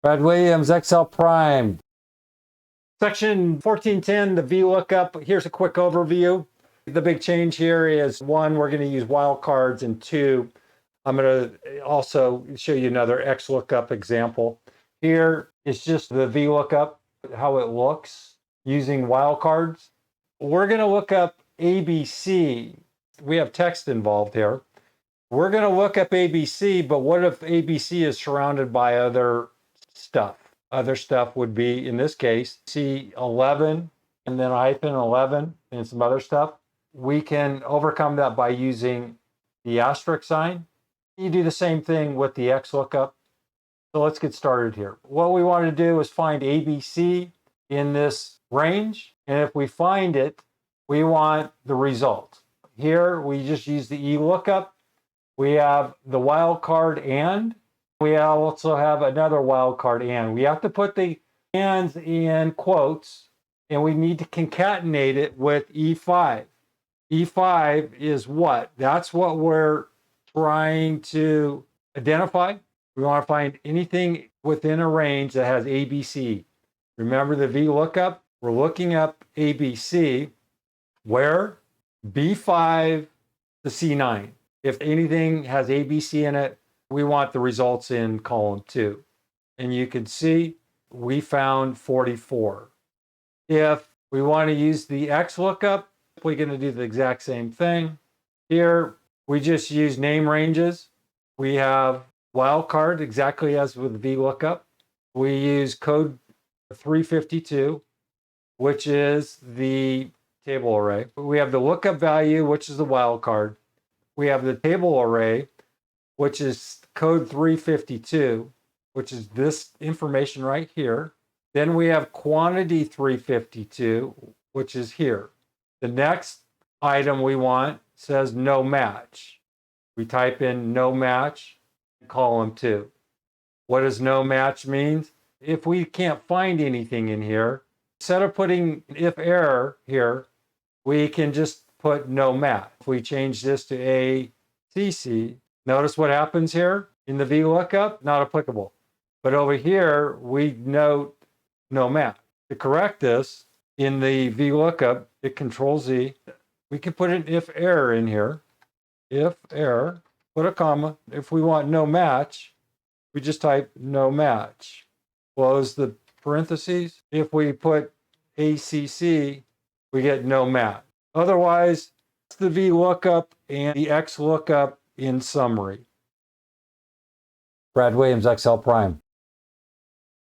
Brad Williams, XL Prime. Section 1410, the VLOOKUP. Here's a quick overview. The big change here is one, we're going to use wildcards, and two, I'm going to also show you another XLOOKUP example. Here is just the VLOOKUP, how it looks using wildcards. We're going to look up ABC. We have text involved here. We're going to look up ABC, but what if ABC is surrounded by other stuff? Other stuff would be, in this case, C11 and then -11 and some other stuff. We can overcome that by using the asterisk sign. You do the same thing with the XLOOKUP. So let's get started here. What we want to do is find ABC in this range. And if we find it, we want the result. Here, we just use the eLookup. We have the wildcard and we also have another wildcard and. We have to put the ands in quotes and we need to concatenate it with E5. E5 is what? That's what we're trying to identify. We want to find anything within a range that has ABC. Remember the VLOOKUP? We're looking up ABC where B5 to C9. If anything has ABC in it, we want the results in column 2. And you can see we found 44. If we want to use the XLOOKUP, we're going to do the exact same thing. Here, we just use name ranges. We have wildcard exactly as with VLOOKUP. We use code 352, which is the table array. We have the lookup value, which is the wildcard. We have the table array, which is code 352, which is this information right here. Then we have quantity 352, which is here. The next item we want says no match. We type in no match, column 2. What does no match mean? If we can't find anything in here, instead of putting if error here, we can just put no match. If we change this to ACC, notice what happens here in the VLOOKUP, not applicable. But over here, we note no match. To correct this in the VLOOKUP, hit Control Z. We can put an if error in here. If error, put a comma. If we want no match, we just type no match. Close the parentheses. If we put ACC, we get no match. Otherwise, it's the VLOOKUP and the XLOOKUP in summary. Brad Williams, XL Prime.